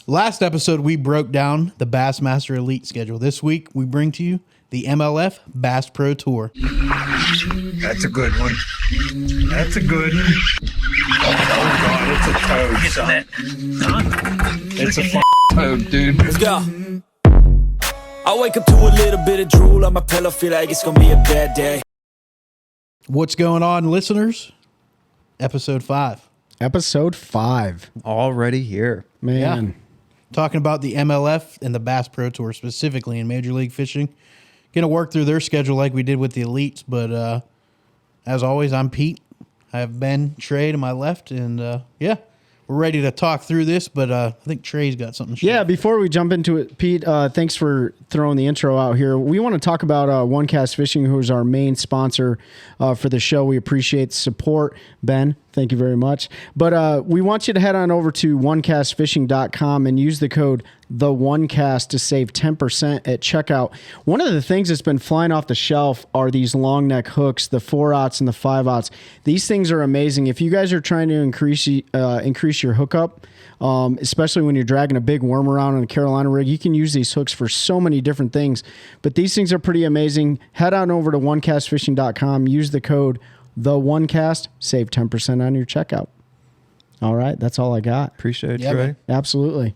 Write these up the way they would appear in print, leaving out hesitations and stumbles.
Last episode, we broke down the Bassmaster Elite schedule. This week, we bring to you the MLF Bass Pro Tour. That's a good one. That's a good one. Oh, God, it's a toad, son. It's a toad, dude. Let's go. I wake up to a little bit of drool on my pillow, feel like it's gonna be a bad day. What's going on, listeners? Episode 5. Episode 5. Already here. Man. Yeah. Talking about the MLF and the Bass Pro Tour specifically in Major League Fishing. Going to work through their schedule like we did with the Elites, but as always, I'm Pete. I have Ben, Trey to my left, and we're ready to talk through this, but I think Trey's got something to share. Yeah, before we jump into it, Pete, thanks for throwing the intro out here. We want to talk about One Cast Fishing, who is our main sponsor for the show. We appreciate the support. Ben, thank you very much. But we want you to head on over to onecastfishing.com and use the code THE1CAST to save 10% at checkout. One of the things that's been flying off the shelf are these long neck hooks, the 4-aughts and the 5-aughts. These things are amazing. If you guys are trying to increase your hookup, especially when you're dragging a big worm around on a Carolina rig, you can use these hooks for so many different things. But these things are pretty amazing. Head on over to onecastfishing.com, use the code THE1CAST, save 10% on your checkout. All right, that's all I got. Appreciate it, Yeah, Trey. man. Absolutely.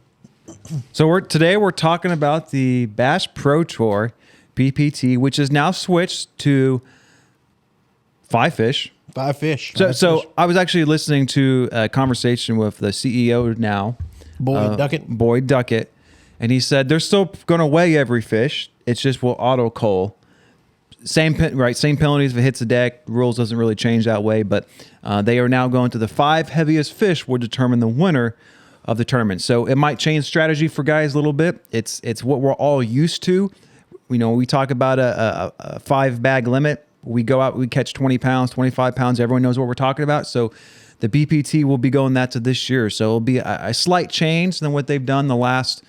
So today we're talking about the Bass Pro Tour BPT, which is now switched to 5 fish. 5 fish. So I was actually listening to a conversation with the CEO now, Boyd Duckett, and he said they're still going to weigh every fish. It's just will auto cull. Same penalties if it hits the deck. Rules doesn't really change that way, but they are now going to the 5 heaviest fish will determine the winner of the tournament. So it might change strategy for guys a little bit. It's what we're all used to. We talk about a 5-bag limit. We go out, we catch 20 pounds, 25 pounds. Everyone knows what we're talking about. So the BPT will be going that to this year. So it'll be a slight change than what they've done the last,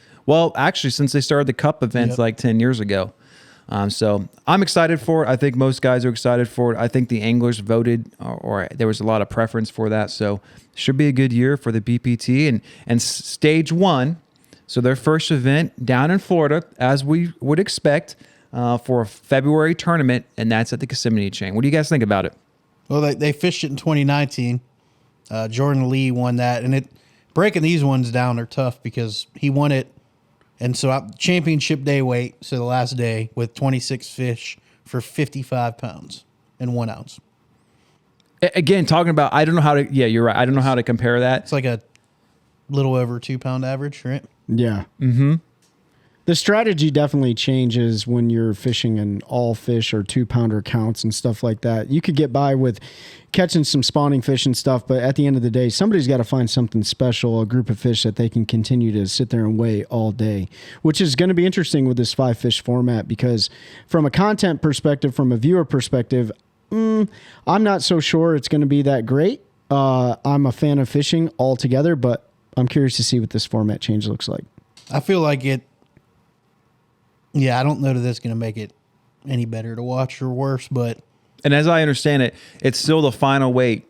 actually since they started the Cup events like 10 years ago. So I'm excited for it. I think most guys are excited for it. I think the anglers voted, or there was a lot of preference for that. So should be a good year for the BPT and stage 1. So their first event down in Florida, as we would expect, for a February tournament, and that's at the Kissimmee Chain. What do you guys think about it? Well, they fished it in 2019. Jordan Lee won that, and breaking these ones down are tough because he won it. And so championship day weight, so the last day, with 26 fish for 55 pounds and 1 ounce. Again, talking about, I don't know how to, you're right. I don't know how to compare that. It's like a little over 2 pound average, right? Yeah. Mm-hmm. The strategy definitely changes when you're fishing in all fish or 2-pounder counts and stuff like that. You could get by with catching some spawning fish and stuff, but at the end of the day, somebody's got to find something special, a group of fish that they can continue to sit there and weigh all day, which is going to be interesting with this 5-fish format because from a content perspective, from a viewer perspective, I'm not so sure it's going to be that great. I'm a fan of fishing altogether, but I'm curious to see what this format change looks like. I feel like I don't know that that's going to make it any better to watch or worse, but... And as I understand it, it's still the final weight.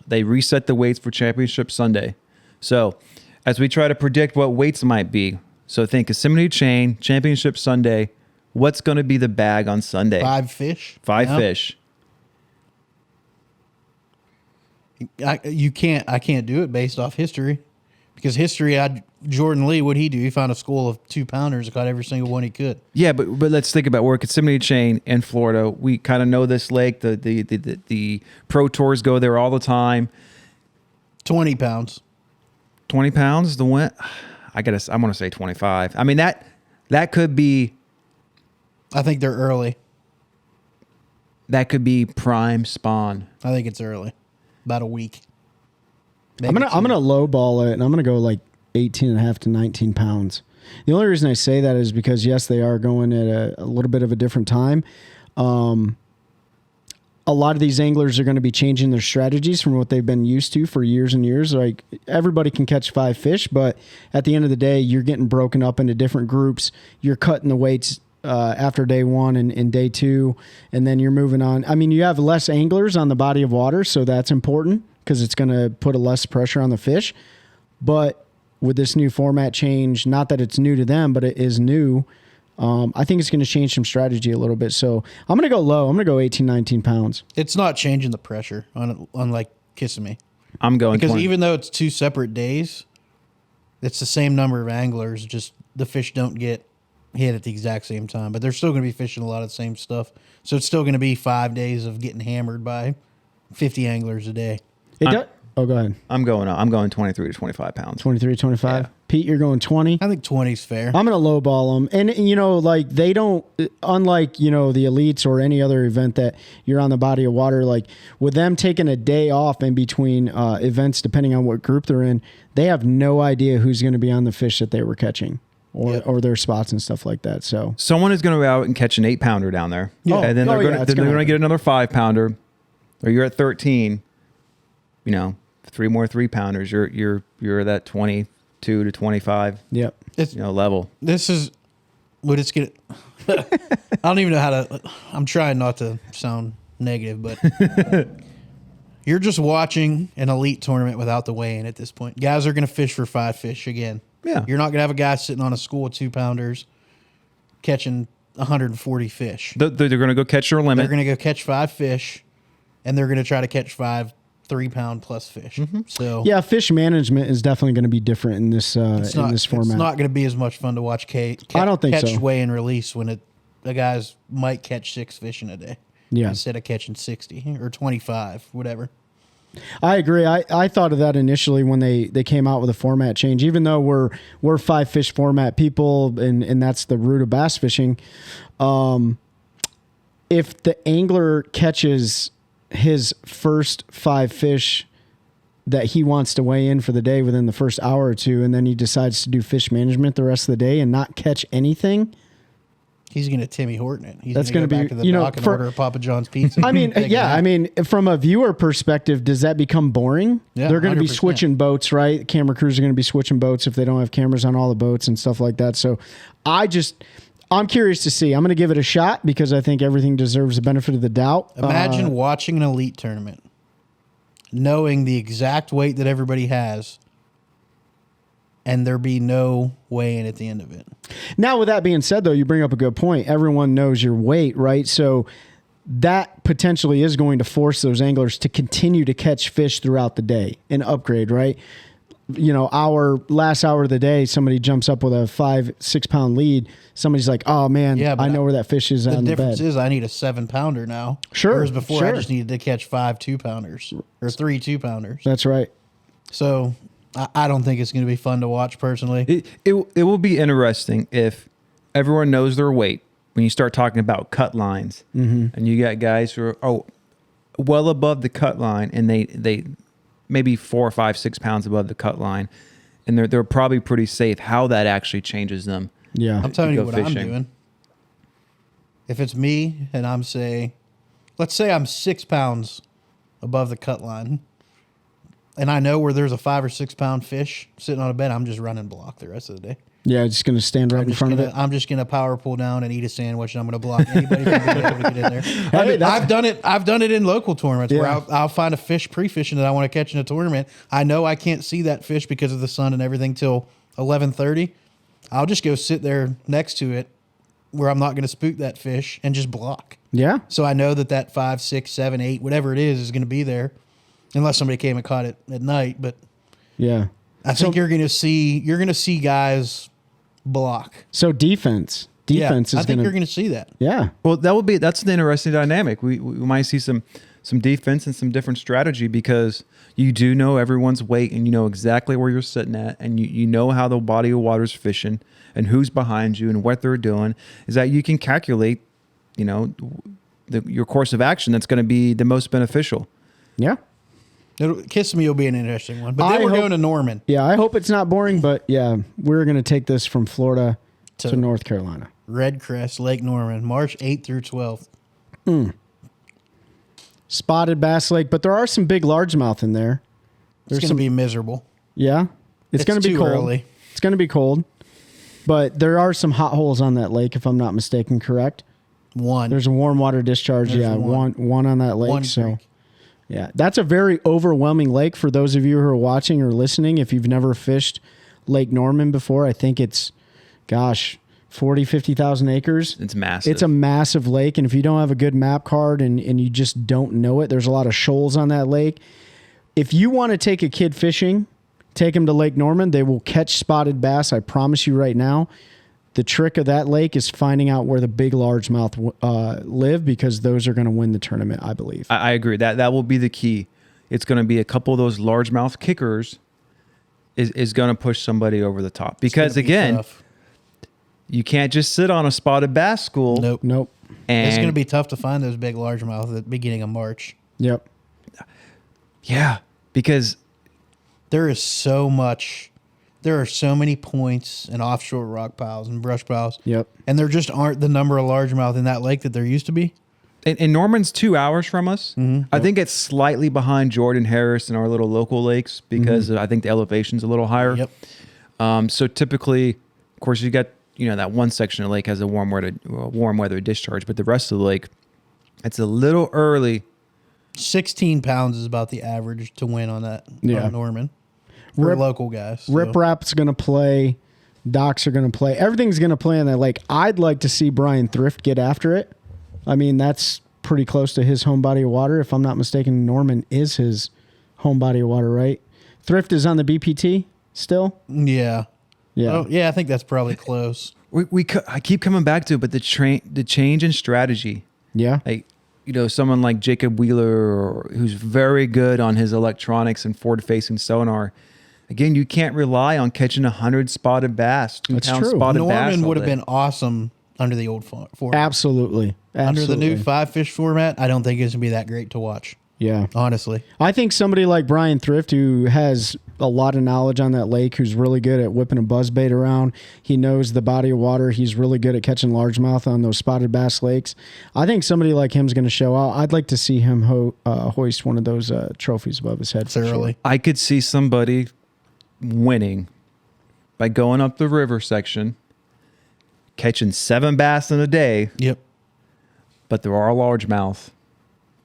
They reset the weights for Championship Sunday. So as we try to predict what weights might be, so think Kissimmee Chain, Championship Sunday, what's going to be the bag on Sunday? 5 fish? 5 fish. I can't do it based off history. Because Jordan Lee, what'd he do? He found a school of 2-pounders and caught every single one he could. Yeah, but let's think about where Kissimmee Chain in Florida. We kind of know this lake. The pro tours go there all the time. 20 pounds. 20 pounds the win. I'm gonna say 25. I mean that could be. I think they're early. That could be prime spawn. I think it's early. About a week. I'm gonna lowball it, and I'm gonna go like 18.5 to 19 pounds. The only reason I say that is because yes, they are going at a little bit of a different time. A lot of these anglers are going to be changing their strategies from what they've been used to for years and years. Like everybody can catch 5 fish, but at the end of the day, you're getting broken up into different groups. You're cutting the weights after day 1 and day 2, and then you're moving on. I mean, you have less anglers on the body of water, so that's important because it's going to put a less pressure on the fish. But with this new format change, not that it's new to them, but it is new. I think it's going to change some strategy a little bit. So I'm going to go low. I'm going to go 18, 19 pounds. It's not changing the pressure on like Kissimmee. I'm going Because 20. even though it's 2 separate days, it's the same number of anglers, just the fish don't get hit at the exact same time. But they're still going to be fishing a lot of the same stuff. So it's still going to be 5 days of getting hammered by 50 anglers a day. Oh, go ahead. I'm going 23 to 25 pounds. 23, 25. Yeah. Pete, you're going 20. I think 20 is fair. I'm going to lowball them. And, like they don't, unlike, the elites or any other event that you're on the body of water, like with them taking a day off in between events, depending on what group they're in, they have no idea who's going to be on the fish that they were catching or their spots and stuff like that. So someone is going to go out and catch an 8-pounder down there. Yeah. And then they're going gonna to get another 5-pounder, or you're at 13, 3 more 3-pounders. You're that 22 to 25. Yep. It's, level. This is what it's going to... I don't even know how to... I'm trying not to sound negative, but you're just watching an elite tournament without the weigh-in at this point. Guys are going to fish for 5 fish again. Yeah. You're not going to have a guy sitting on a school of 2-pounders catching 140 fish. They're going to go catch their limit. They're going to go catch 5 fish, and they're going to try to catch 5 3-pound plus fish. So yeah, fish management is definitely going to be different in this format. it's not going to be as much fun to watch I don't think catch so. weigh and release when the guys might catch 6 fish in a day. Yeah. Instead of catching 60 or 25, whatever. I agree. I thought of that initially when they came out with a format change. Even though we're 5 fish format people, and that's the root of bass fishing. If the angler catches his first 5 fish that he wants to weigh in for the day within the first hour or two, and then he decides to do fish management the rest of the day and not catch anything, he's going to Timmy Horton it. He's That's going to gonna go back be, to the dock and order a Papa John's pizza. I mean, Take a yeah, nap. I mean, from a viewer perspective, does that become boring? Yeah, They're going to be 100%. switching boats, right? Camera crews are going to be switching boats if they don't have cameras on all the boats and stuff like that. So I'm curious to see. I'm going to give it a shot because I think everything deserves the benefit of the doubt. Imagine watching an elite tournament, knowing the exact weight that everybody has, and there be no weigh-in at the end of it. Now, with that being said, though, you bring up a good point. Everyone knows your weight, right? So that potentially is going to force those anglers to continue to catch fish throughout the day and upgrade, right? Our last hour of the day, somebody jumps up with a 5-6 pound lead. Somebody's like, "Oh man, Yeah, but I know where that fish is The on the difference bed." is I need a 7-pounder now. Sure, Whereas before I sure. just needed to catch 5 2-pounders or 3 2-pounders. That's right. So I don't think it's going to be fun to watch personally. It will be interesting if everyone knows their weight when you start talking about cut lines, and you got guys who are well above the cut line, and they maybe 4 or 5, 6 pounds above the cut line, and they're probably pretty safe. How that actually changes them. Yeah. I'm telling you go what I'm fishing. doing. If it's me and let's say I'm 6 pounds above the cut line, and I know where there's a 5 or 6 pound fish sitting on a bed, I'm just running block the rest of the day. Yeah, just going to stand right in front of it. I'm just gonna power pull down and eat a sandwich, and I'm gonna block anybody from being able to get in there. I've done it. I've done it in local tournaments where Yeah. I'll find a fish pre-fishing that I want to catch in a tournament. I know I can't see that fish because of the sun and everything till 11:30. I'll just go sit there next to it where I'm not going to spook that fish and just block. Yeah. So I know that 5, 6, 7, 8, whatever it is going to be there, unless somebody came and caught it at night. But Yeah. I think you're going to see guys block. So defense Yeah, is I think going you're to. going to see that. Yeah. Well, that's an interesting dynamic. We might see some defense and some different strategy because you do know everyone's weight and you know exactly where you're sitting at, and you know how the body of water's fishing and who's behind you and what they're doing. Is that you can calculate, your course of action that's going to be the most beneficial. Yeah. Kissimmee will be an interesting one. But then we're going to Norman. Yeah, I hope it's not boring, but yeah, we're going to take this from Florida to North Carolina. Red Crest, Lake Norman, March 8th through 12th. Spotted Bass Lake, but there are some big largemouth in there. It's going to be miserable. Yeah, it's going to be too cold. early. It's going to be cold, but there are some hot holes on that lake, if I'm not mistaken. Correct? One. There's a warm water discharge. There's yeah, one. one on that lake. One so, creek. yeah, that's a very overwhelming lake for those of you who are watching or listening. If you've never fished Lake Norman before. I think it's, 50,000 acres. It's massive. It's a massive lake, and if you don't have a good map card and you just don't know it, there's a lot of shoals on that lake. If you want to take a kid fishing, take them to Lake Norman. They will catch spotted bass. I promise you right now. The trick of that lake is finding out where the big largemouth live, because those are going to win the tournament, I believe. I agree. That will be the key. It's going to be a couple of those largemouth kickers is going to push somebody over the top. Because, again, tough. you can't just sit on a spotted bass school. Nope. And It's going to be tough to find those big largemouth at the beginning of March. Yep. Yeah, because There are so many points and offshore rock piles and brush piles. Yep. And there just aren't the number of largemouth in that lake that there used to be. and Norman's 2 hours from us. I think it's slightly behind Jordan Harris and our little local lakes because I think the elevation's a little higher. Yep. So typically, of course, you got that one section of the lake has a warm weather discharge, but the rest of the lake, it's a little early. 16 pounds is about the average to win on that on Norman for local guys. So. Rip Rap's going to play. Docks are going to play. Everything's going to play on that lake. I'd like to see Brian Thrift get after it. I mean, that's pretty close to his home body of water. If I'm not mistaken, Norman is his home body of water, right? Thrift is on the BPT still? Yeah. Yeah. Oh, yeah, I think that's probably close. I keep coming back to it, but the change in strategy. Yeah. Like, someone like Jacob Wheeler, who's very good on his electronics and forward-facing sonar. Again, you can't rely on catching 100 spotted bass. That's true. Spotted bass Norman all would have day. been awesome under the old format. Absolutely. Under the new 5-fish format, I don't think it's going to be that great to watch. Yeah. Honestly. I think somebody like Brian Thrift, who has a lot of knowledge on that lake, who's really good at whipping a buzzbait around. He knows the body of water. He's really good at catching largemouth on those spotted bass lakes. I think somebody like him is going to show out. I'd like to see him hoist one of those trophies above his head. It's early. I could see somebody winning by going up the river section, catching 7 bass in a day, Yep. but there are largemouth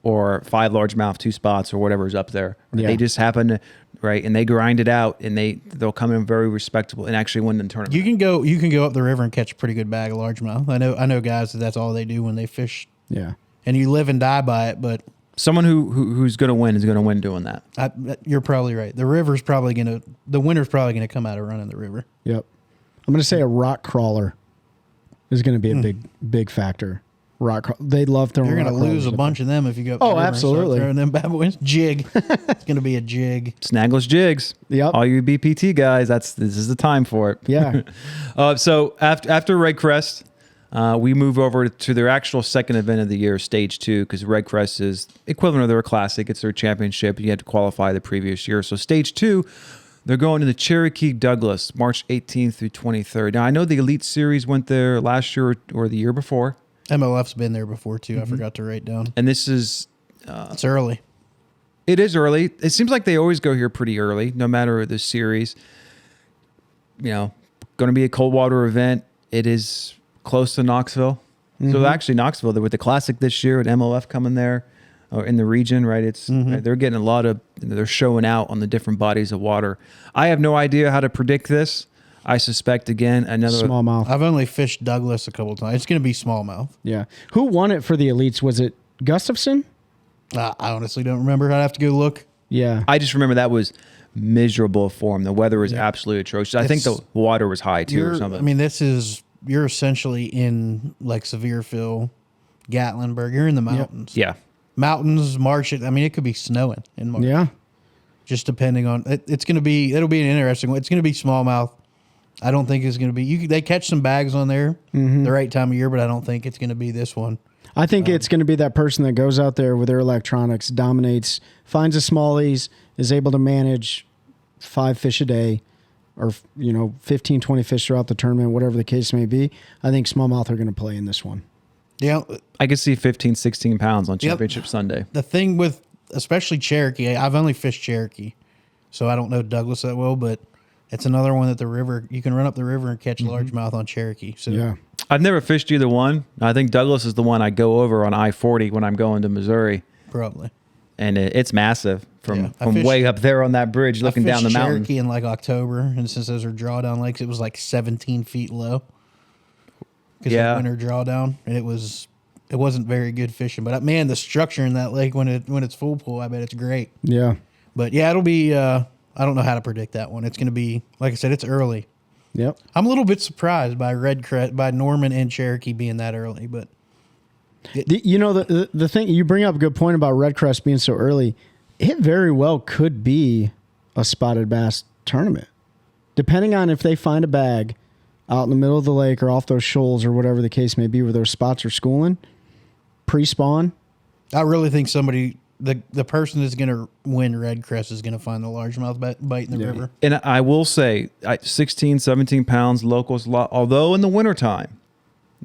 or 5 largemouth, 2 spots or whatever's up there. Yeah. They just happen to, right, and they grind it out and they'll come in very respectable and actually win the tournament. You can go up the river and catch a pretty good bag of largemouth. I know guys that's all they do when they fish. Yeah. And you live and die by it, but Someone who's going to win is going to win doing that. you're probably right. The winner's probably going to come out of running the river. Yep. I'm going to say a rock crawler is going to be a big factor. They love throwing. You're going to rock lose crawlers a up bunch of them if you go up the Oh, river and start absolutely. throwing them bad boys. Jig. It's going to be a jig. Snagless jigs. Yep. All you BPT guys, this is the time for it. Yeah. So after Red Crest, we move over to their actual second event of the year, Stage 2, because Red Crest is equivalent of their classic. It's their championship. You had to qualify the previous year. So Stage 2, they're going to the Cherokee Douglas, March 18th through 23rd. Now, I know the Elite Series went there last year or the year before. MLF's been there before, too. I forgot to write down. And this is... It's early. It is early. It seems like they always go here pretty early, no matter the series. Going to be a cold water event. It is close to Knoxville. So actually Knoxville, with the Classic this year and MLF coming there or in the region, right? It's they're getting a lot of, they're showing out on the different bodies of water. I have no idea how to predict this. I suspect, again, another... Smallmouth. I've only fished Douglas a couple times. It's going to be smallmouth. Yeah. Who won it for the elites? Was it Gustafson? I honestly don't remember. I'd have to go look. Yeah. I just remember that was miserable form. The weather was absolutely atrocious. I think the water was high, too, or something. I mean, you're essentially in like Sevierville, Gatlinburg. You're in the mountains. Yeah. Mountains, March. I mean, it could be snowing in March. Yeah. Just depending on it. It'll be an interesting one. It's going to be smallmouth. I don't think it's going to be. They catch some bags on there the right time of year, but I don't think it's going to be this one. I think it's going to be that person that goes out there with their electronics, dominates, finds a smallies, is able to manage 5 fish a day or, 15, 20 fish throughout the tournament, whatever the case may be. I think smallmouth are going to play in this one. Yeah. I could see 15, 16 pounds on Championship Sunday. The thing with, especially Cherokee, I've only fished Cherokee, so I don't know Douglas that well, but it's another one that the river, you can run up the river and catch largemouth on Cherokee. So Yeah. I've never fished either one. I think Douglas is the one I go over on I-40 when I'm going to Missouri. probably. and it's massive Yeah, I from fished- way up there on that bridge looking I down the fished mountain. Cherokee in like October, and since those are drawdown lakes, it was like 17 feet low. Yeah. Winter drawdown, and it wasn't very good fishing. But man, the structure in that lake when it's full pool, I bet it's great. Yeah. But yeah, it'll be. I don't know how to predict that one. It's going to be, like I said, it's early. Yep. I'm a little bit surprised by by Norman and Cherokee being that early, but The thing you bring up a good point about red crest being so early. It very well could be a spotted bass tournament, depending on if they find a bag out in the middle of the lake or off those shoals or whatever the case may be where those spots are schooling pre-spawn. I really think the person that's going to win red crest is going to find the largemouth bite in the river. And I will say, 16, 17 pounds, locals, although in the wintertime,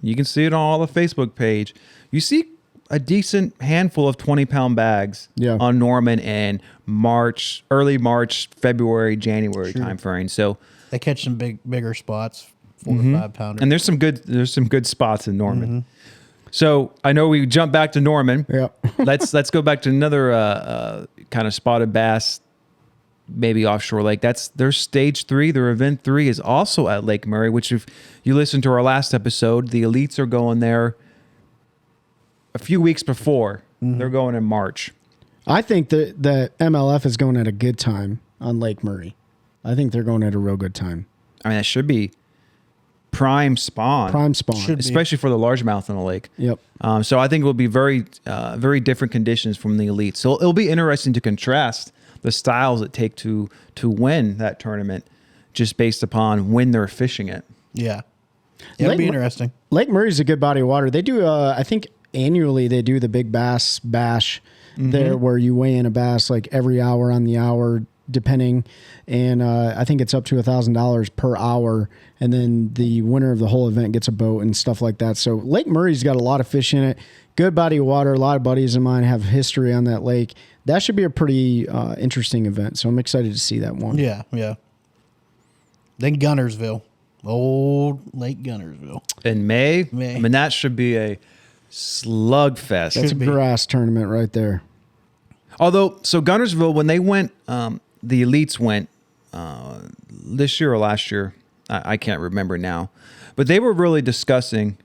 you can see it on all the Facebook page, you see a decent handful of 20-pound bags on Norman in March, early March, February, January timeframe. So they catch some bigger spots, 4 or 5 pounder. and there's some good spots in Norman. So I know we jumped back to Norman. Yeah. let's go back to another kind of spotted bass, maybe offshore lake. That's their stage 3. Their event 3 is also at Lake Murray, which if you listened to our last episode, the elites are going there a few weeks before. They're going in March. I think that the MLF is going at a good time on Lake Murray. I think they're going at a real good time. I mean, that should be prime spawn. Prime spawn. Should be. Especially for the largemouth in the lake. Yep. So I think it will be very different conditions from the elite. So it'll be interesting to contrast the styles it take to win that tournament, just based upon when they're fishing it. Yeah, it'll be interesting. Lake Murray's a good body of water. They do, I think annually they do the Big Bass Bash there, where you weigh in a bass like every hour on the hour, depending, and I think it's up to $1,000 per hour, and then the winner of the whole event gets a boat and stuff like that. So Lake Murray's got a lot of fish in it, good body of water. A lot of buddies of mine have history on that lake. That should be a pretty interesting event, so I'm excited to see that one. Yeah. Then Guntersville, old Lake Guntersville. In May, I mean, that should be a slugfest. That's a grass tournament right there. Although, so Guntersville, when they went, the elites went this year or last year, I can't remember now, but they were really discussing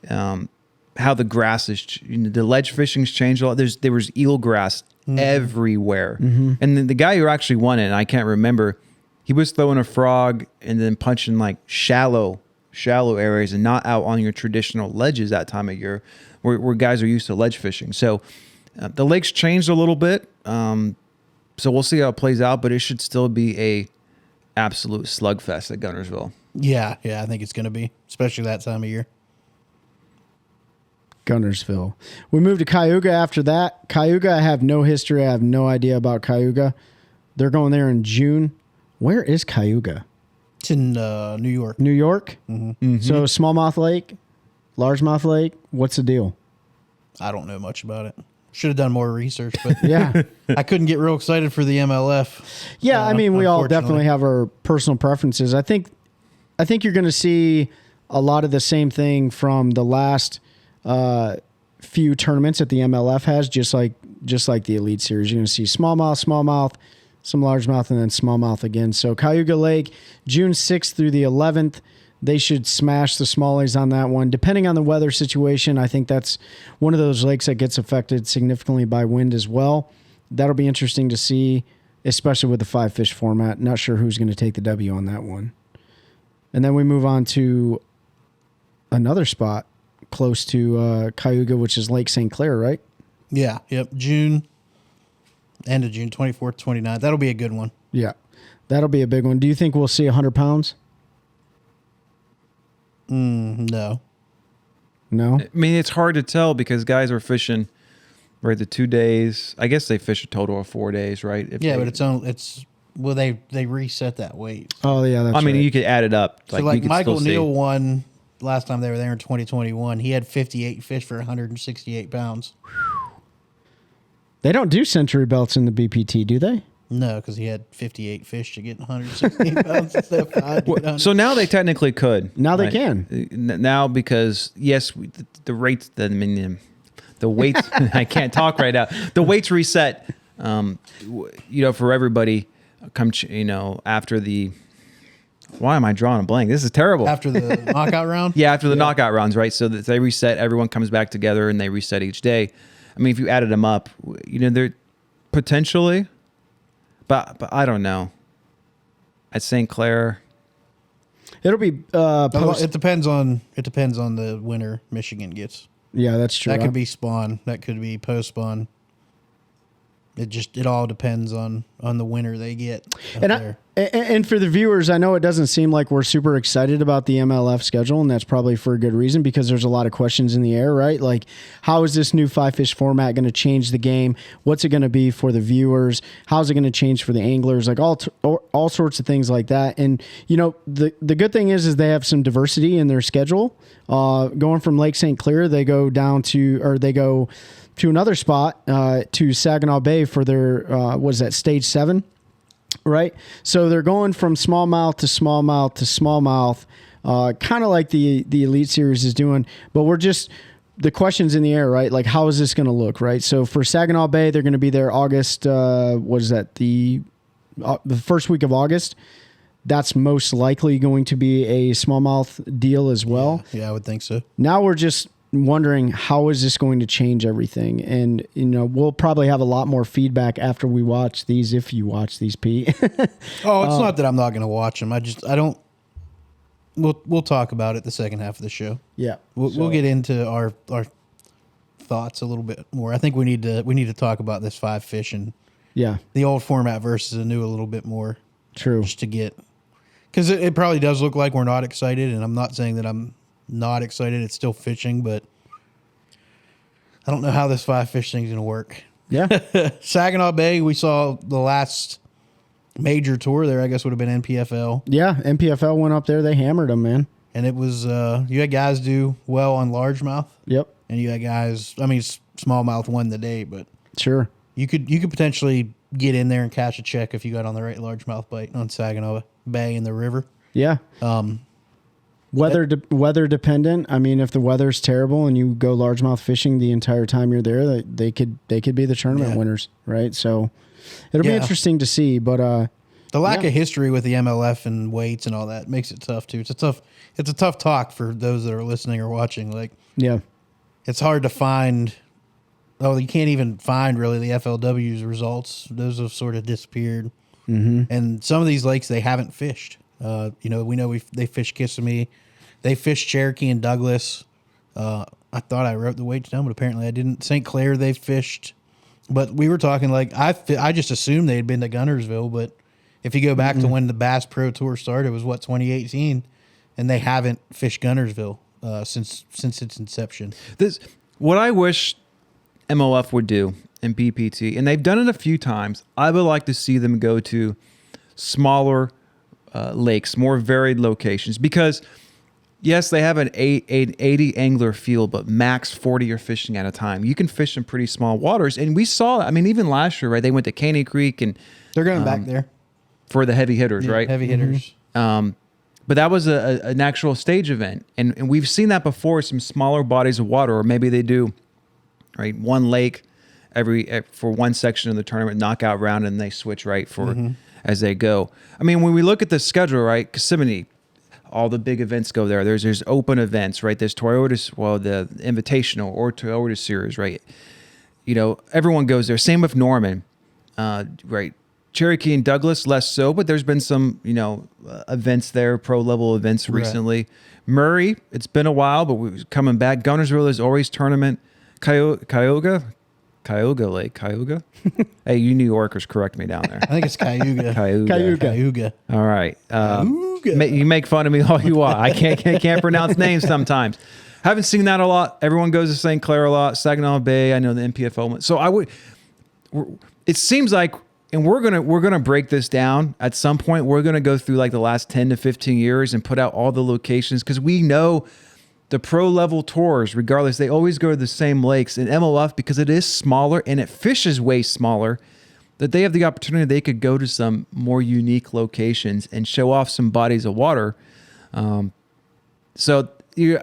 how the grass is, the ledge fishing's changed a lot. There was eelgrass everywhere, and then the guy who actually won it, and I can't remember, he was throwing a frog and then punching like shallow areas and not out on your traditional ledges that time of year, where guys are used to ledge fishing. So the lake's changed a little bit. So we'll see how it plays out, but it should still be a absolute slugfest at Guntersville. Yeah, I think it's going to be, especially that time of year. Guntersville. We moved to Cayuga after that. Cayuga, I have no history. I have no idea about Cayuga. They're going there in June. Where is Cayuga? It's in New York. New York? Mm-hmm. So smallmouth lake, largemouth lake. What's the deal? I don't know much about it. Should have done more research, but Yeah. I couldn't get real excited for the MLF. Yeah, I mean, we all unfortunately. definitely have our personal preferences. I think you're going to see a lot of the same thing from the last few tournaments that the MLF has, just like the Elite Series. You're going to see smallmouth, some largemouth, and then smallmouth again. So Cayuga Lake, June 6th through the 11th. They should smash the smallies on that one. Depending on the weather situation, I think that's one of those lakes that gets affected significantly by wind as well. That'll be interesting to see, especially with the 5-fish format. Not sure who's going to take the W on that one. And then we move on to another spot close to Cayuga, which is Lake Sinclair, right? Yeah, yep. End of June, 24th, 29th. That'll be a good one. Yeah, that'll be a big one. Do you think we'll see 100 pounds? No. No? I mean, it's hard to tell because guys are fishing, right, the 2 days. I guess they fish a total of 4 days, right? Well, they reset that weight. Oh, yeah, that's I mean, right. you could add it up. So you like could Michael still see. Neal won last time they were there in 2021. He had 58 fish for 168 pounds. They don't do century belts in the BPT, do they? No, because he had 58 fish to get 168 pounds instead of 5 to get 100. So now they technically could. Now they right? can. Now because, yes, the rates, the the weights. I can't talk right now. The weights reset. For everybody, after the. Why am I drawing a blank? This is terrible. After the knockout round? Yeah, after the knockout rounds, right? So that they reset, everyone comes back together and they reset each day. I mean, if you added them up, they're potentially, but I don't know. At St. Clair, It'll be It depends on the winner Michigan gets. Yeah, that's true. That could be spawn. That could be post spawn. It all depends on the winner they get. And for the viewers, I know it doesn't seem like we're super excited about the MLF schedule, and that's probably for a good reason because there's a lot of questions in the air, right? Like, how is this new 5-fish format going to change the game? What's it going to be for the viewers? How's it going to change for the anglers? Like all sorts of things like that. And the good thing is they have some diversity in their schedule. Going from Lake St. Clair, they go to another spot, to Saginaw Bay for their, stage 7, right? So they're going from smallmouth to smallmouth to smallmouth, kind of like the Elite Series is doing, but the question's in the air, right? Like, how is this going to look, right? So for Saginaw Bay, they're going to be there August, the first week of August. That's most likely going to be a smallmouth deal as well. Yeah, I would think so. Now we're just wondering how is this going to change everything, and we'll probably have a lot more feedback after we watch these, if you watch these, Pete. It's not that I'm not going to watch them. I don't. We'll talk about it the second half of the show. Yeah, we'll get into our thoughts a little bit more. I think we need to talk about this 5-fish and the old format versus the new a little bit more. True, just to get, because it probably does look like we're not excited, and I'm not saying that I'm not excited. It's still fishing, but I don't know how this 5-fish thing's gonna work. Yeah. Saginaw Bay, we saw the last major tour there, I guess would have been NPFL. Yeah, NPFL went up there. They hammered them, man. And it was you had guys do well on largemouth. Yep. And you had guys, smallmouth won the day, but sure, you could potentially get in there and cash a check if you got on the right largemouth bite on Saginaw Bay in the river. Yeah. Weather dependent. I mean, if the weather's terrible and you go largemouth fishing the entire time you're there, they could be the tournament winners, right? So it'll be interesting to see. But the lack of history with the MLF and weights and all that makes it tough too. It's a tough talk for those that are listening or watching. Like, it's hard to find. Oh, you can't even find really the FLW's results. Those have sort of disappeared. Mm-hmm. And some of these lakes they haven't fished. We know they fish Kissimmee, they fish Cherokee and Douglas. I thought I wrote the weights down, but apparently I didn't. St. Clair they've fished, but we were talking like I just assumed they had been to Guntersville, but if you go back to when the Bass Pro Tour started, it was 2018, and they haven't fished Guntersville since its inception. What I wish MLF would do in BPT, and they've done it a few times. I would like to see them go to smaller lakes, more varied locations, because yes, they have an 80 angler field, but max 40 are fishing at a time. You can fish in pretty small waters, and we saw, even last year, right? They went to Caney Creek, and they're going back there for the heavy hitters, right? Heavy hitters. But that was an actual stage event, and we've seen that before. Some smaller bodies of water, or maybe they do right one lake for one section of the tournament knockout round, and they switch right for as they go. When we look at the schedule, right, Kissimmee, all the big events go there. There's open events, right? There's the Invitational or Toyota Series, right? Everyone goes there. Same with Norman, right? Cherokee and Douglas, less so, but there's been some, events there, pro level events recently. Right. Murray, it's been a while, but we're coming back. Guntersville is always tournament. Cayuga Lake. Cayuga? Hey, you New Yorkers, correct me down there. I think it's Cayuga. Cayuga. All right. You make fun of me all you want. I can't pronounce names sometimes. Haven't seen that a lot. Everyone goes to St. Clair a lot. Saginaw Bay, I know the NPFL. So it seems like, and we're gonna break this down at some point. We're gonna go through like the last 10 to 15 years and put out all the locations, because we know the pro level tours, regardless, they always go to the same lakes. In MLF, because it is smaller and it fishes way smaller, that they have the opportunity, they could go to some more unique locations and show off some bodies of water. So you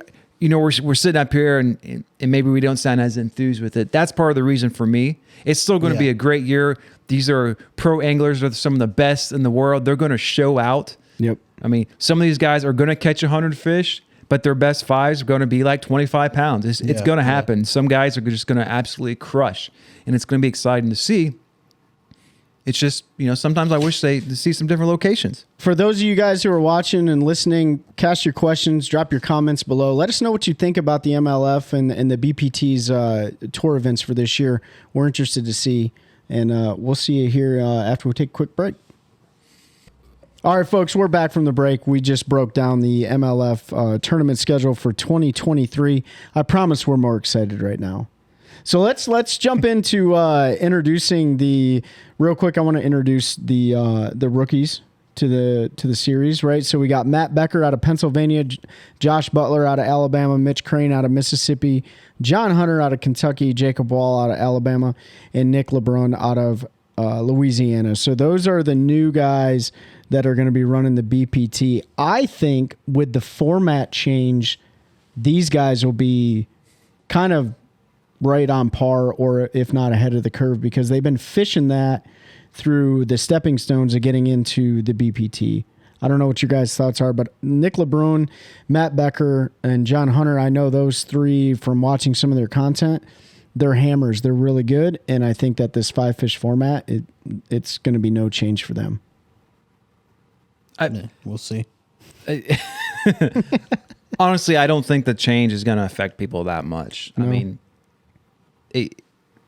we're sitting up here and maybe we don't sound as enthused with it. That's part of the reason for me. It's still going to be a great year. These are pro anglers. They're some of the best in the world. They're going to show out. Yep. I mean, some of these guys are going to catch 100 fish, but their best fives are going to be like 25 pounds. It's going to happen. Some guys are just going to absolutely crush, and it's going to be exciting to see. It's just, sometimes I wish to see some different locations. For those of you guys who are watching and listening, cast your questions, drop your comments below. Let us know what you think about the MLF and the BPT's tour events for this year. We're interested to see, and we'll see you here after we take a quick break. All right, folks, we're back from the break. We just broke down the MLF tournament schedule for 2023. I promise we're more excited right now. So let's jump into introducing real quick. I want to introduce the rookies to the series, right? So we got Matt Becker out of Pennsylvania, Josh Butler out of Alabama, Mitch Crane out of Mississippi, John Hunter out of Kentucky, Jacob Wall out of Alabama, and Nick LeBrun out of Louisiana. So those are the new guys that are going to be running the BPT. I think with the format change, these guys will be kind of right on par, or if not ahead of the curve, because they've been fishing that through the stepping stones of getting into the BPT. I don't know what your guys' thoughts are, but Nick LeBrun, Matt Becker, and John Hunter, I know those three from watching some of their content. They're hammers. They're really good, and I think that this 5-fish format, it's going to be no change for them. We'll see. Honestly, I don't think the change is going to affect people that much. No. I mean,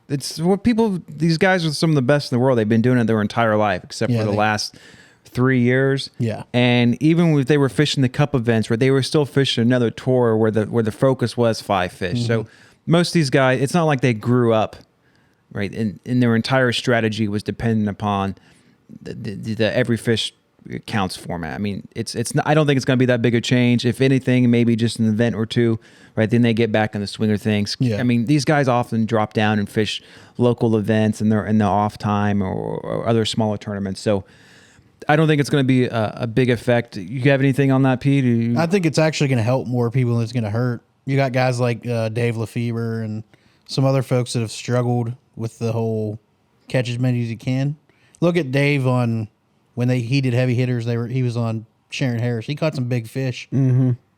it's what these guys are some of the best in the world. They've been doing it their entire life, except for the last 3 years. Yeah. And even if they were fishing the cup events, where they were still fishing another tour where the focus was 5 fish. Mm-hmm. So most of these guys, it's not like they grew up, right? And their entire strategy was dependent upon the every fish counts format. I mean, it's not, I don't think it's going to be that big a change. If anything, maybe just an event or two, right? Then they get back in the swing of things. Yeah. I mean, these guys often drop down and fish local events and they're in the off time or other smaller tournaments. So I don't think it's going to be a big effect. You have anything on that, Pete? I think it's actually going to help more people than it's going to hurt. You got guys like Dave LeFevre and some other folks that have struggled with the whole catch as many as you can. Look at Dave on when he did heavy hitters. He was on Sharon Harris. He caught some big fish,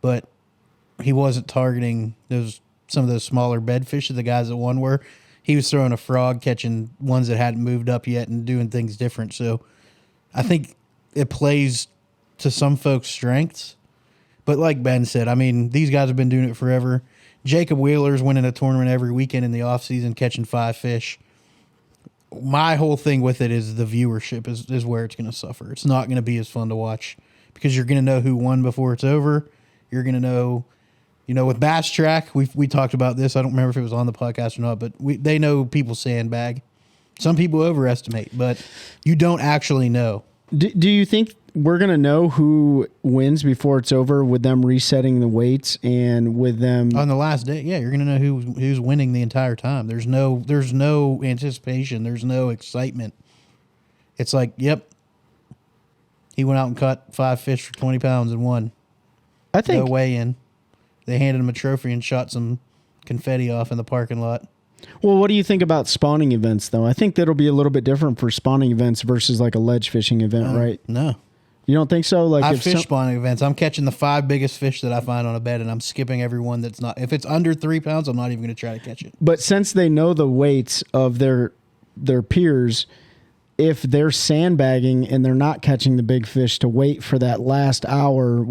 but he wasn't targeting some of those smaller bed fish that the guys that won were. He was throwing a frog, catching ones that hadn't moved up yet and doing things different. So I think it plays to some folks' strengths. But like Ben said, I mean, these guys have been doing it forever. Jacob Wheeler's winning a tournament every weekend in the offseason, catching 5 fish. My whole thing with it is the viewership is where it's going to suffer. It's not going to be as fun to watch because you're going to know who won before it's over. You're going to know, with Bass Track, we talked about this. I don't remember if it was on the podcast or not, but they know people sandbag. Some people overestimate, but you don't actually know. Do you think we're going to know who wins before it's over with them resetting the weights and with them on the last day? Yeah, you're going to know who's winning the entire time. There's no anticipation. There's no excitement. It's like, yep, he went out and caught 5 fish for 20 pounds and won. I think no weigh-in. They handed him a trophy and shot some confetti off in the parking lot. Well, what do you think about spawning events, though? I think that'll be a little bit different for spawning events versus like a ledge fishing event, right? No. You don't think so? Like, I fish spawning events. I'm catching the 5 biggest fish that I find on a bed, and I'm skipping every one that's not. If it's under 3 pounds, I'm not even going to try to catch it. But since they know the weights of their peers, if they're sandbagging and they're not catching the big fish, to wait for that last hour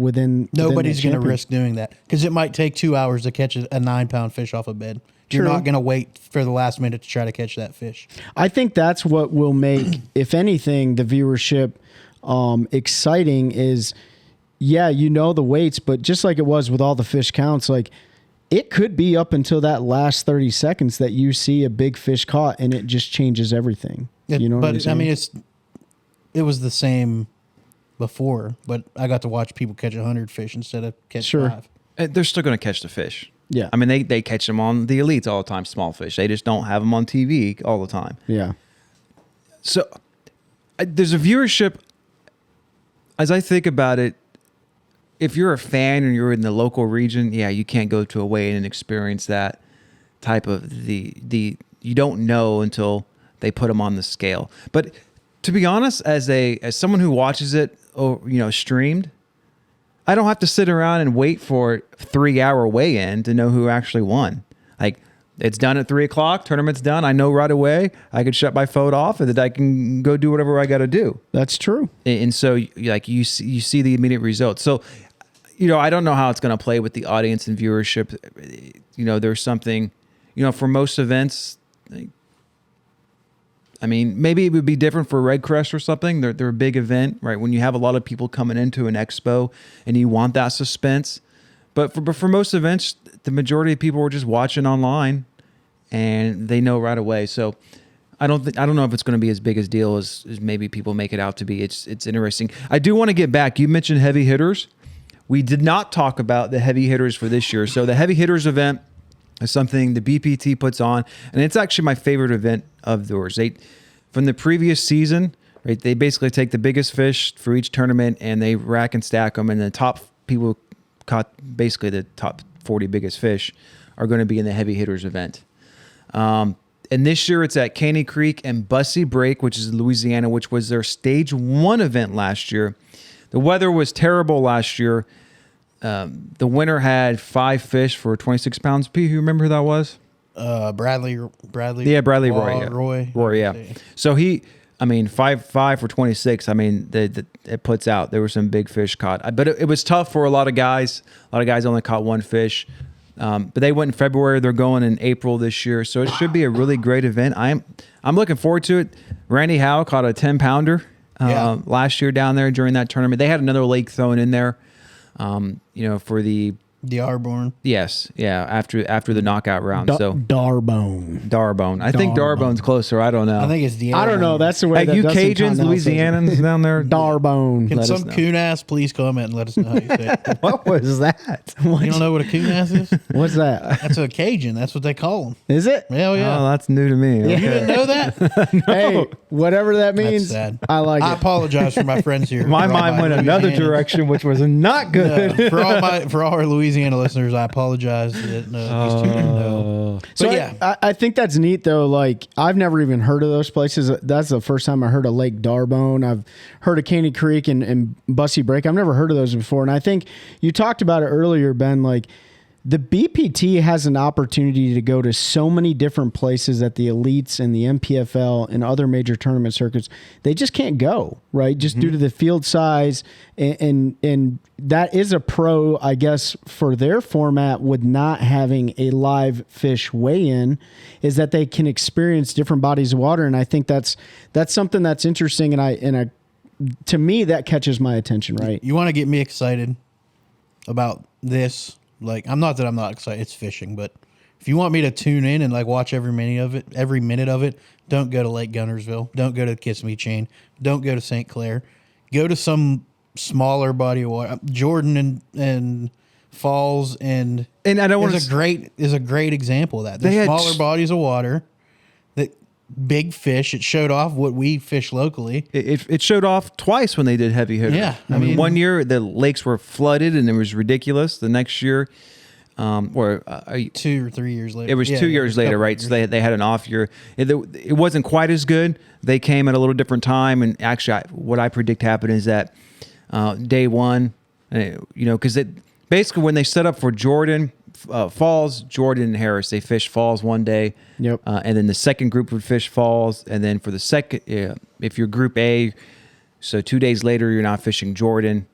nobody's going to risk doing that because it might take 2 hours to catch a 9-pound fish off a bed. You're not going to wait for the last minute to try to catch that fish. I think that's what will make, if anything, the viewership exciting is, the weights, but just like it was with all the fish counts, like it could be up until that last 30 seconds that you see a big fish caught and it just changes everything. What I'm saying? I mean, it was the same before, but I got to watch people catch 100 fish instead of catch 5. They're still going to catch the fish. Yeah. I mean, they catch them on the elites all the time, small fish. They just don't have them on TV all the time. Yeah. So there's a viewership, as I think about it, if you're a fan and you're in the local region, yeah, you can't go to a weigh-in and experience that type of the you don't know until they put them on the scale. But to be honest, as someone who watches it, streamed, I don't have to sit around and wait for a 3-hour weigh-in to know who actually won. Like, it's done at 3:00. Tournament's done. I know right away. I can shut my phone off, and then I can go do whatever I got to do. That's true. And so, like, you see the immediate results. So, I don't know how it's going to play with the audience and viewership. There's something, for most events. I mean, maybe it would be different for Red Crest or something. They're a big event, right? When you have a lot of people coming into an expo and you want that suspense. But for most events, the majority of people were just watching online, and they know right away. So I don't know if it's going to be as big a deal as maybe people make it out to be. It's interesting. I do want to get back. You mentioned heavy hitters. We did not talk about the heavy hitters for this year. So the heavy hitters event is something the BPT puts on, and it's actually my favorite event of theirs. From the previous season, right? They basically take the biggest fish for each tournament and they rack and stack them, and the top people caught basically the top 40 biggest fish are going to be in the heavy hitters event. And this year it's at Caney Creek and Bussy Break, which is Louisiana, which was their stage 1 event last year. The weather was terrible last year. The winner had 5 fish for 26 pounds. P, you remember who that was? Bradley. Yeah, Bradley Roy. Yeah. Roy, yeah. So 5 for 26. I mean, it puts out. There were some big fish caught, but it was tough for a lot of guys. A lot of guys only caught 1 fish. But they went in February. They're going in April this year, so it should be a really great event. I'm looking forward to it. Randy Howe caught a 10-pounder last year down there during that tournament. They had another lake thrown in there, for the Arbonne. Yes, yeah. After the knockout round, Darbone. I think Darbone's closer. I don't know. I think it's the. I don't know. That's the way. Hey, you Cajuns, Louisianans down there, Darbone. Can some coon ass please comment and let us know how you say it? What was that? You don't know what a coon ass is? What's that? That's a Cajun. That's what they call them. Is it? Hell yeah. Oh, that's new to me. You didn't know that? No. Hey, whatever that means. That's sad. I like it. I apologize for my friends here. My mind went another direction, which was not good. No, for all our Louisiana listeners, I apologize that these two didn't know. So But yeah, I think that's neat though. Like, I've never even heard of those places. That's the first time I heard of Lake Darbone. I've heard of Caney Creek and Bussy Break. I've never heard of those before. And I think you talked about it earlier, Ben, like the BPT has an opportunity to go to so many different places that the elites and the MPFL and other major tournament circuits, they just can't go, right? Just due to the field size. And that is a pro, I guess, for their format with not having a live fish weigh-in, is that they can experience different bodies of water. And I think that's something that's interesting. And to me, that catches my attention, right? you want to get me excited about this. Like, I'm not excited. It's fishing, but if you want me to tune in and like watch every minute of it, don't go to Lake Guntersville. Don't go to the Kissimmee Chain. Don't go to St. Clair. Go to some smaller body of water. Jordan and Falls and I don't want is a great example of that. There's smaller bodies of water, that big fish. It showed off what we fish locally. It showed off twice when they did heavy hitters. Yeah, I mean, one year the lakes were flooded and it was ridiculous. The next year, 2 or 3 years later, it was 2 years later, right? So they had an off year. It wasn't quite as good. They came at a little different time, and actually, what I predict happened is that day one, because basically when they set up for Jordan. Falls, Jordan, and Harris, they fished Falls one day. Yep. And then the second group would fish Falls. And then for the second, if you're Group A, so 2 days later, you're not fishing Jordan,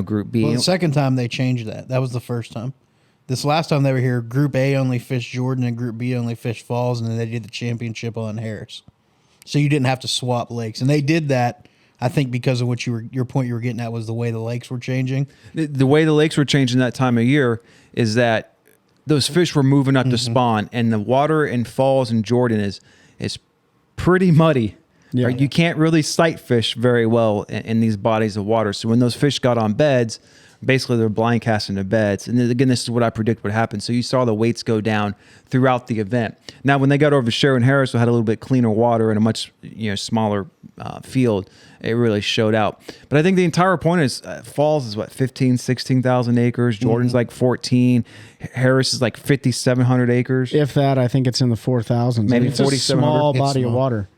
Group B. Well, the second time they changed that. That was the first time. This last time they were here, Group A only fished Jordan and Group B only fished Falls, and then they did the championship on Harris. So you didn't have to swap lakes. And they did that, I think, because of what your point you were getting at was the way the lakes were changing. The way the lakes were changing that time of year is that those fish were moving up to spawn, and the water in Falls and Jordan is pretty muddy. Yeah. Right? You can't really sight fish very well in these bodies of water. So when those fish got on beds, basically they're blind casting the beds. And then, again, this is what I predict would happen. So you saw the weights go down throughout the event. Now, when they got over to Sharon Harris, who had a little bit cleaner water and a much smaller field, it really showed out. But I think the entire point is Falls is what, 15, 16,000 acres. Jordan's like 14. Harris is like 5,700 acres. If that, I think it's in the 4,000s. Maybe it's a 4,700. small It's body of small. water.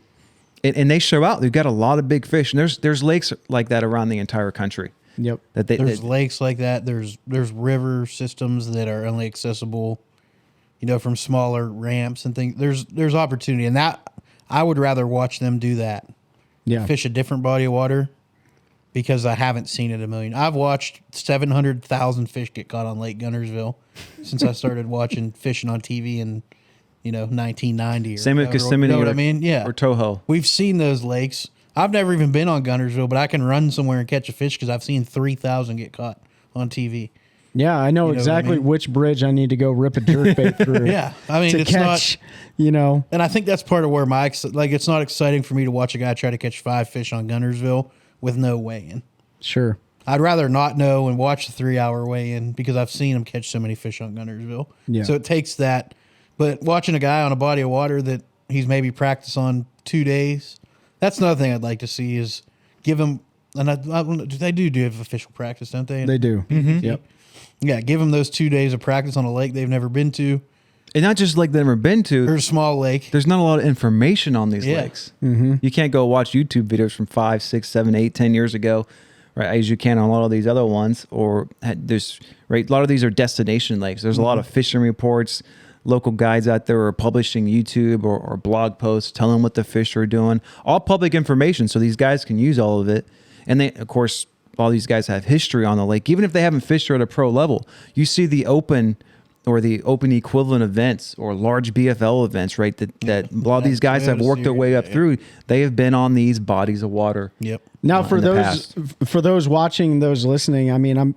And they show out. They've got a lot of big fish. And there's lakes like that around the entire country. Yep. There's lakes like that. There's river systems that are only accessible, from smaller ramps and things. There's opportunity, and that I would rather watch them do that. Yeah. Fish a different body of water because I haven't seen it a million. I've watched 700,000 fish get caught on Lake Guntersville since I started watching fishing on TV in 1990. Or Same with whatever. Kissimmee You know what I mean? Yeah. or Toho. We've seen those lakes. I've never even been on Guntersville, but I can run somewhere and catch a fish because I've seen 3,000 get caught on TV. Yeah, I know what I exactly mean? which bridge I need to go rip a jerkbait through. Yeah, I mean, to it's catch, not. And I think that's part of where it's not exciting for me to watch a guy try to catch 5 fish on Guntersville with no weigh-in. Sure. I'd rather not know and watch the 3-hour weigh-in because I've seen him catch so many fish on Guntersville. Yeah. So it takes that. But watching a guy on a body of water that he's maybe practiced on 2 days, that's another thing I'd like to see is give him. And they do have official practice, don't they? They do. Mm-hmm. Yep. Yeah, give them those 2 days of practice on a lake they've never been to, And not just like they've never been to. or a small lake. There's not a lot of information on these Yeah. lakes. You can't go watch YouTube videos from 5, 6, 7, 8, 10 years ago, right? As you can on a lot of these other ones. Or there's a lot of these are destination lakes. There's a lot of fishing reports. Local guides out there are publishing YouTube or blog posts telling what the fish are doing. All public information, so these guys can use all of it. And they, of course, all these guys have history on the lake. Even if they haven't fished at a pro level, you see the open or the open equivalent events or large BFL events, right? That a lot of these guys have worked their way up through. They have been on these bodies of water. Yep. Now, for in the those watching, those listening, I mean,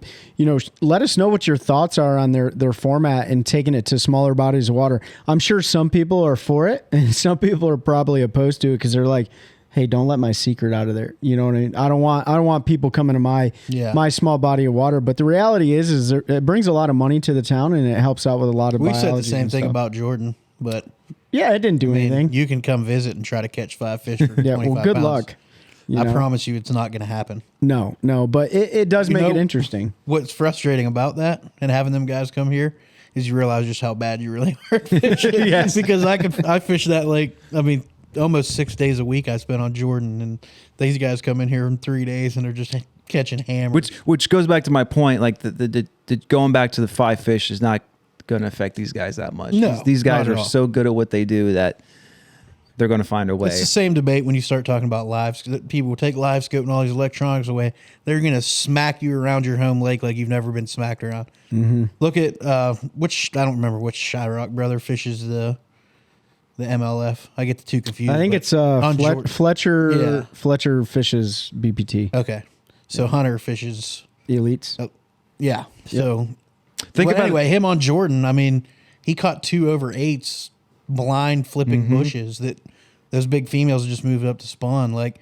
let us know what your thoughts are on their format and taking it to smaller bodies of water. I'm sure some people are for it, and some people are probably opposed to it because they're like, "Hey, don't let my secret out of there." You know what I mean? I don't want people coming to my small body of water. But the reality is it brings a lot of money to the town, and it helps out with a lot of. We said the biology same and thing stuff. about Jordan, but Yeah, it didn't do anything. you can come visit and try to catch 5 fish for Yeah, 25 well, good pounds. luck. I promise you it's not going to happen. No, but it does make it interesting. What's frustrating about that and having them guys come here is you realize just how bad you really are at fishing. Yes. Because I fish that lake, I mean, almost 6 days a week I spent on Jordan, and these guys come in here in 3 days and they're just catching hammers. Which goes back to my point, like the going back to the 5 fish is not going to affect these guys that much. No, these guys not at are all. so good at what they do that they're going to find a way. It's the same debate when you start talking about live. People take live scope and all these electronics away. They're going to smack you around your home lake like you've never been smacked around. Mm-hmm. Look at I don't remember which Shyrock brother fishes the MLF. I get the two confused. I think but it's on Jordan- Fletcher. Yeah. Fletcher fishes BPT Okay, so Hunter fishes. elites. Yeah. So Think but about anyway, him on Jordan. I mean, he caught 2 over 8s blind flipping bushes that those big females just moved up to spawn. Like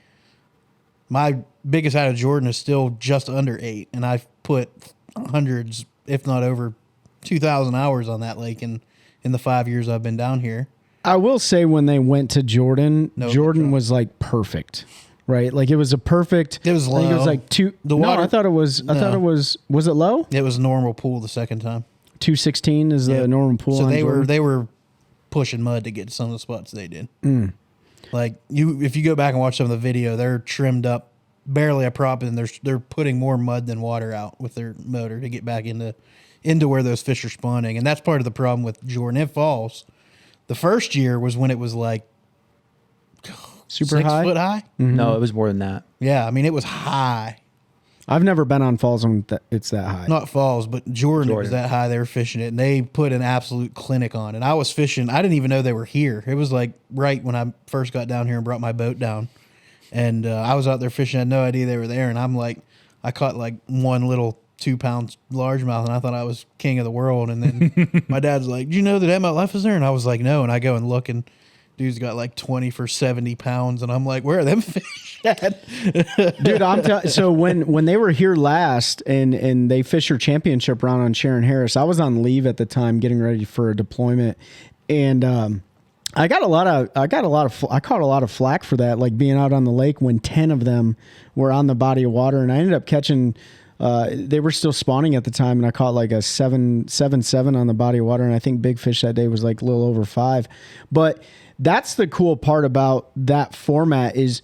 my biggest out of Jordan is still just under 8, and I've put hundreds, if not over 2,000 hours on that lake in the 5 years I've been down here. I will say when they went to Jordan, No Jordan control. was like perfect, right? Like it was a perfect. It was I think it was low. like 2. The No, water- I thought it was. I thought No. it was. Was it low? It was a normal pool the second time. 216 is the Yeah. normal pool. So on they Jordan. were pushing mud to get to some of the spots they did. Like if you go back and watch some of the video, they're trimmed up barely a prop, and they're putting more mud than water out with their motor to get back into where those fish are spawning, and that's part of the problem with Jordan. It falls. The first year was when it was like super 6 high. foot high. no, it was more than that. Yeah, I mean it was high. I've never been on falls when it's that high. Not Falls, but Jordan, it was Jordan. that high. They were fishing it, and they put an absolute clinic on. And I was fishing. I didn't even know they were here. It was like right when I first got down here and brought my boat down. And I was out there fishing. I had no idea they were there. And I'm like, I caught like one little 2-pound largemouth, and I thought I was king of the world. And then my dad's like, "Do you know that MLF is there?" And I was like, "No." And I go and look, and Dude's got like 20 for 70 pounds, and I'm like, where are them fish at? Dude, so when they were here last and they fished your championship round on Sharon Harris, I was on leave at the time getting ready for a deployment, and I caught a lot of flack for that, like being out on the lake when 10 of them were on the body of water, and I ended up catching. They were still spawning at the time, and I caught like a 7.7 on the body of water, and I think big fish that day was like a little over 5. But that's the cool part about that format is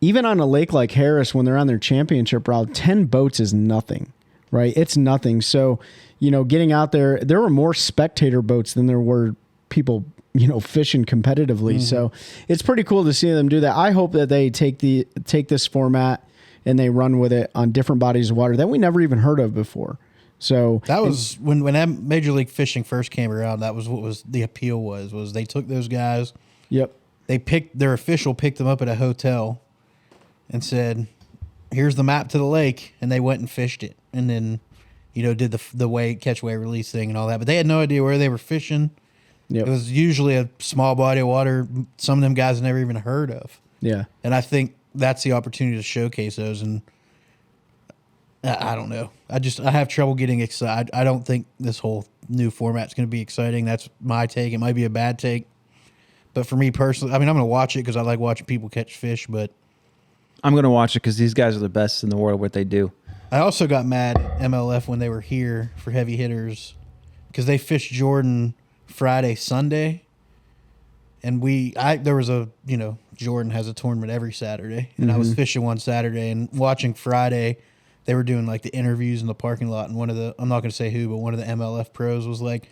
even on a lake like Harris, when they're on their championship route, 10 boats is nothing, right? It's nothing. So, getting out there were more spectator boats than there were people, fishing competitively. So it's pretty cool to see them do that. I hope that they take this format and they run with it on different bodies of water that we never even heard of before. So that was when Major League Fishing first came around. That was what was the appeal was they took those guys. Yep. They picked them up at a hotel and said, "Here's the map to the lake," and they went and fished it, and then, did the catch, weigh, release thing and all that. But they had no idea where they were fishing. Yep. It was usually a small body of water. Some of them guys never even heard of. Yeah. And I think that's the opportunity to showcase those. And I don't know. I have trouble getting excited. I don't think this whole new format's going to be exciting. That's my take. It might be a bad take. But for me personally, I'm going to watch it because I like watching people catch fish. But I'm going to watch it because these guys are the best in the world at what they do. I also got mad at MLF when they were here for heavy hitters because they fished Jordan Friday, Sunday. And there was Jordan has a tournament every Saturday. And I was fishing one Saturday and watching Friday. They were doing like the interviews in the parking lot. And I'm not going to say who, but one of the MLF pros was like,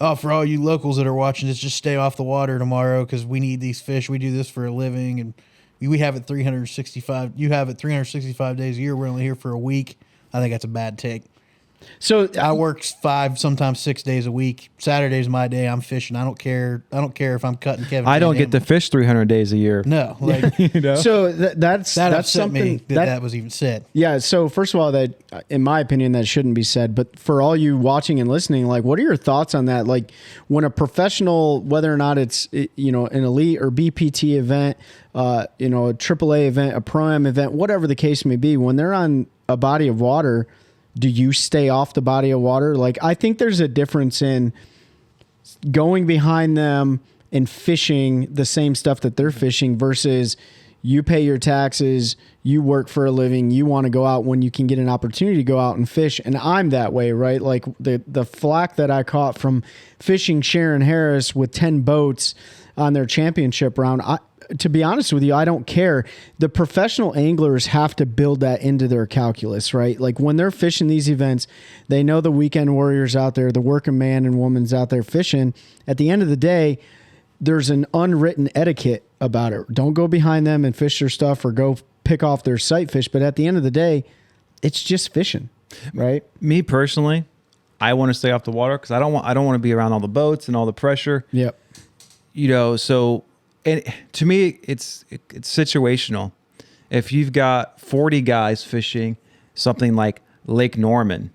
"Oh, for all you locals that are watching this, just stay off the water tomorrow because we need these fish. We do this for a living. And we have it 365. You have it 365 days a year. We're only here for a week." I think that's a bad take. So I work 5, sometimes 6 days a week. Saturday's my day. I'm fishing. I don't care if I'm cutting Kevin. I don't get to fish 300 days a year. No, So that's something that was even said. Yeah. So first of all, that in my opinion, that shouldn't be said. But for all you watching and listening, like, what are your thoughts on that? Like, when a professional, whether or not it's an elite or BPT event, a AAA event, a Pro-Am event, whatever the case may be, when they're on a body of water, do you stay off the body of water? Like, I think there's a difference in going behind them and fishing the same stuff that they're fishing versus you pay your taxes, you work for a living, you want to go out when you can get an opportunity to go out and fish. And I'm that way, right? Like the flack that I caught from fishing Sharon Harris with 10 boats on their championship round, to be honest with you, I don't care. The professional anglers have to build that into their calculus, right? Like, when they're fishing these events, they know the weekend warriors out there, the working man and woman's out there fishing. At the end of the day, there's an unwritten etiquette about it. Don't go behind them and fish their stuff or go pick off their sight fish. But at the end of the day, it's just fishing, right? Me personally, I want to stay off the water because I don't want to be around all the boats and all the pressure. Yep. So. And to me, it's situational. If you've got 40 guys fishing something like Lake Norman,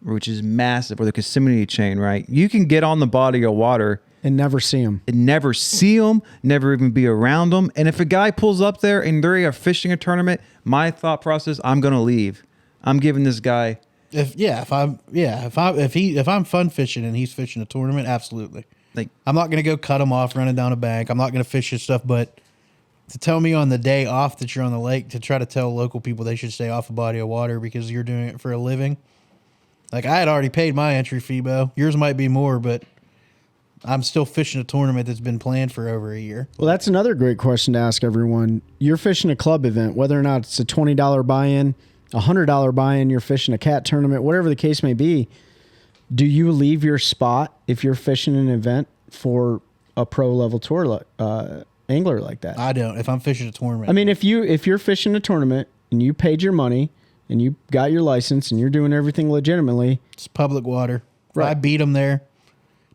which is massive, or the Kissimmee chain, right? You can get on the body of water and never see them. Never even be around them. And if a guy pulls up there and they're fishing a tournament, my thought process, I'm going to leave. I'm giving this guy. If I'm fun fishing and he's fishing a tournament, absolutely. Like, I'm not going to go cut him off running down a bank. I'm not going to fish his stuff. But to tell me on the day off that you're on the lake, to try to tell local people they should stay off a body of water because you're doing it for a living. Like, I had already paid my entry fee, Bo. Yours might be more, but I'm still fishing a tournament that's been planned for over a year. Well, that's another great question to ask everyone. You're fishing a club event, whether or not it's a $20 buy-in, a $100 buy-in, you're fishing a cat tournament, whatever the case may be. Do you leave your spot if you're fishing an event for a pro level tour angler like that? I don't. If I'm fishing a tournament, I mean, if you're fishing a tournament and you paid your money and you got your license and you're doing everything legitimately, it's public water. Right. I beat him there.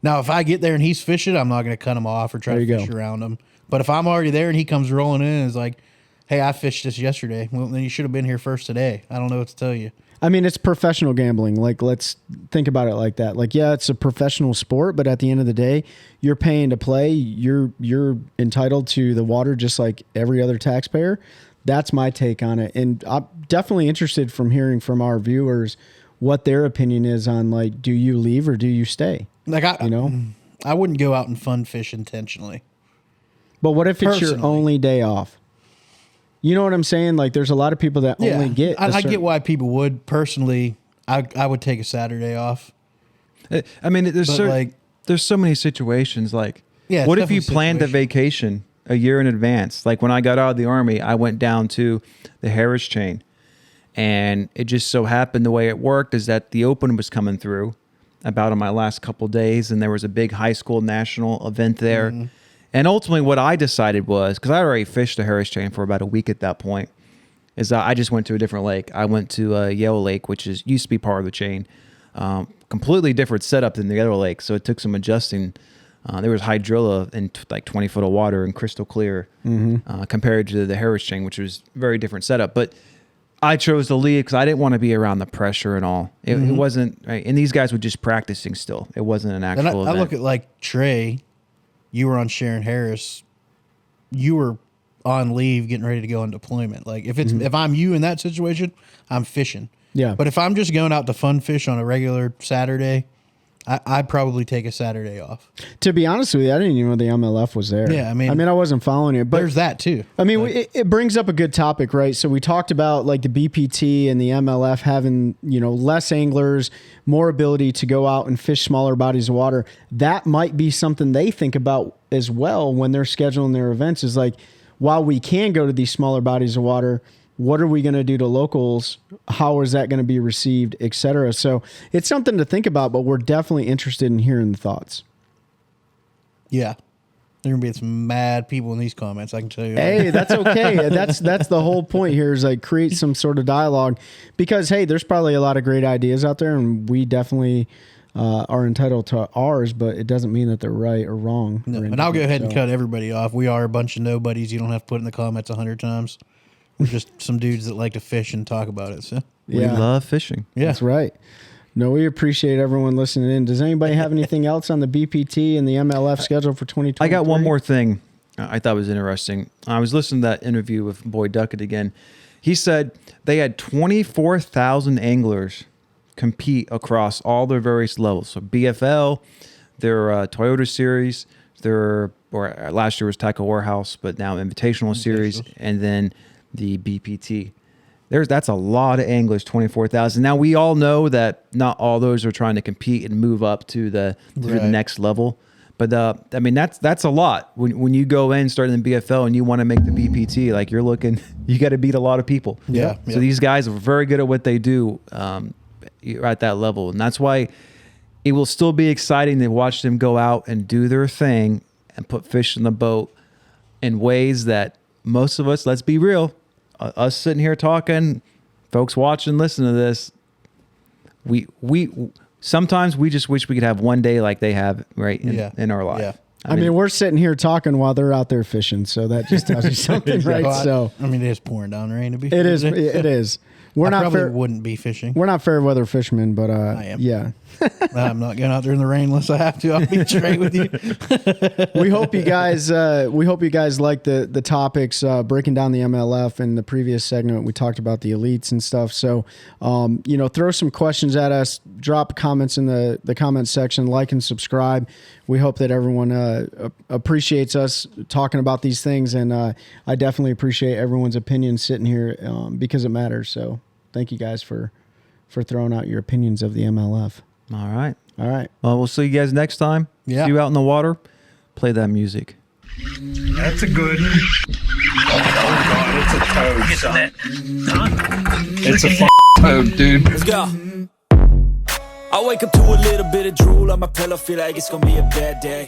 Now, if I get there and he's fishing, I'm not going to cut him off or try to fish around him. But if I'm already there and he comes rolling in and is like, "Hey, I fished this yesterday," well, then you should have been here first today. I don't know what to tell you. I mean, it's professional gambling. Like, let's think about it like that. Like, yeah, it's a professional sport, but at the end of the day, you're paying to play. You're entitled to the water just like every other taxpayer. That's my take on it. And I'm definitely interested from hearing from our viewers what their opinion is on, like, do you leave or do you stay? Like, I wouldn't go out and fun fish intentionally. But what if it's your only day off? You know what I'm saying? Like, there's a lot of people that only get. I get why people would. Personally, I would take a Saturday off. I mean, there's so many situations. Like, what if you planned a vacation a year in advance? Like, when I got out of the Army, I went down to the Harris chain, and it just so happened the way it worked is that the Open was coming through about in my last couple days, and there was a big high school national event there. Mm-hmm. And ultimately what I decided was, because I already fished the Harris chain for about a week at that point, is I just went to a different lake. I went to Yellow Lake, which used to be part of the chain. Completely different setup than the other lake, so it took some adjusting. There was hydrilla in like 20 foot of water and crystal clear compared to the Harris chain, which was a very different setup. But I chose to leave because I didn't want to be around the pressure and all. It wasn't, right? And these guys were just practicing still. It wasn't an actual event. I look at like Trey. You were on Sharon Harris. You were on leave, getting ready to go on deployment. Like, if I'm you in that situation, I'm fishing. Yeah. But if I'm just going out to fun fish on a regular Saturday, I'd probably take a Saturday off. To be honest with you, I didn't even know the MLF was there. Yeah, I mean, I wasn't following it. But there's that too. I mean, it brings up a good topic, right? So we talked about like the BPT and the MLF having, less anglers, more ability to go out and fish smaller bodies of water. That might be something they think about as well when they're scheduling their events. Is like, while we can go to these smaller bodies of water, what are we going to do to locals? How is that going to be received, et cetera? So it's something to think about, but we're definitely interested in hearing the thoughts. Yeah. There are going to be some mad people in these comments, I can tell you. Hey, that's okay. That's the whole point here, is like create some sort of dialogue, because, hey, there's probably a lot of great ideas out there, and we definitely are entitled to ours, but it doesn't mean that they're right or wrong. No, and I'll go ahead and cut everybody off. We are a bunch of nobodies. You don't have to put in the comments 100 times. We're just some dudes that like to fish and talk about it. So we love fishing. Yeah, that's right. No, we appreciate everyone listening in. Does anybody have anything else on the BPT and the MLF schedule for 2023? I got one more thing I thought was interesting. I was listening to that interview with Boy Duckett again. He said they had 24,000 anglers compete across all their various levels. So BFL, their Toyota Series, or last year was Tackle Warehouse, but now Invitational Series, and then the BPT. That's a lot of anglers, 24,000. Now we all know that not all those are trying to compete and move up to the next level, but I mean that's a lot. When you go in starting in BFL and you want to make the BPT, like you got to beat a lot of people. Yeah. So these guys are very good at what they do at that level, and that's why it will still be exciting to watch them go out and do their thing and put fish in the boat in ways that most of us, let's be real, us sitting here talking, folks watching, listening to this, we sometimes we just wish we could have one day like they have in our life. Yeah. I mean, we're sitting here talking while they're out there fishing, so that just tells you something, right? So I mean, it is pouring down rain to be. It is. It is. I probably wouldn't be fishing. We're not fair weather fishermen, but I am. Yeah. I'm not going out there in the rain unless I have to. I'll be straight with you. We hope you guys like the topics, breaking down the MLF. In the previous segment, we talked about the elites and stuff. So, throw some questions at us, drop comments in the comments section, like and subscribe. We hope that everyone appreciates us talking about these things. And I definitely appreciate everyone's opinion sitting here because it matters. So thank you guys for throwing out your opinions of the MLF. All right. Well, we'll see you guys next time. Yeah. See you out in the water. Play that music. That's a good one. Oh, God, it's a toad, son. It's a toad, dude. Let's go. I wake up to a little bit of drool on my pillow, feel like it's gonna be a bad day.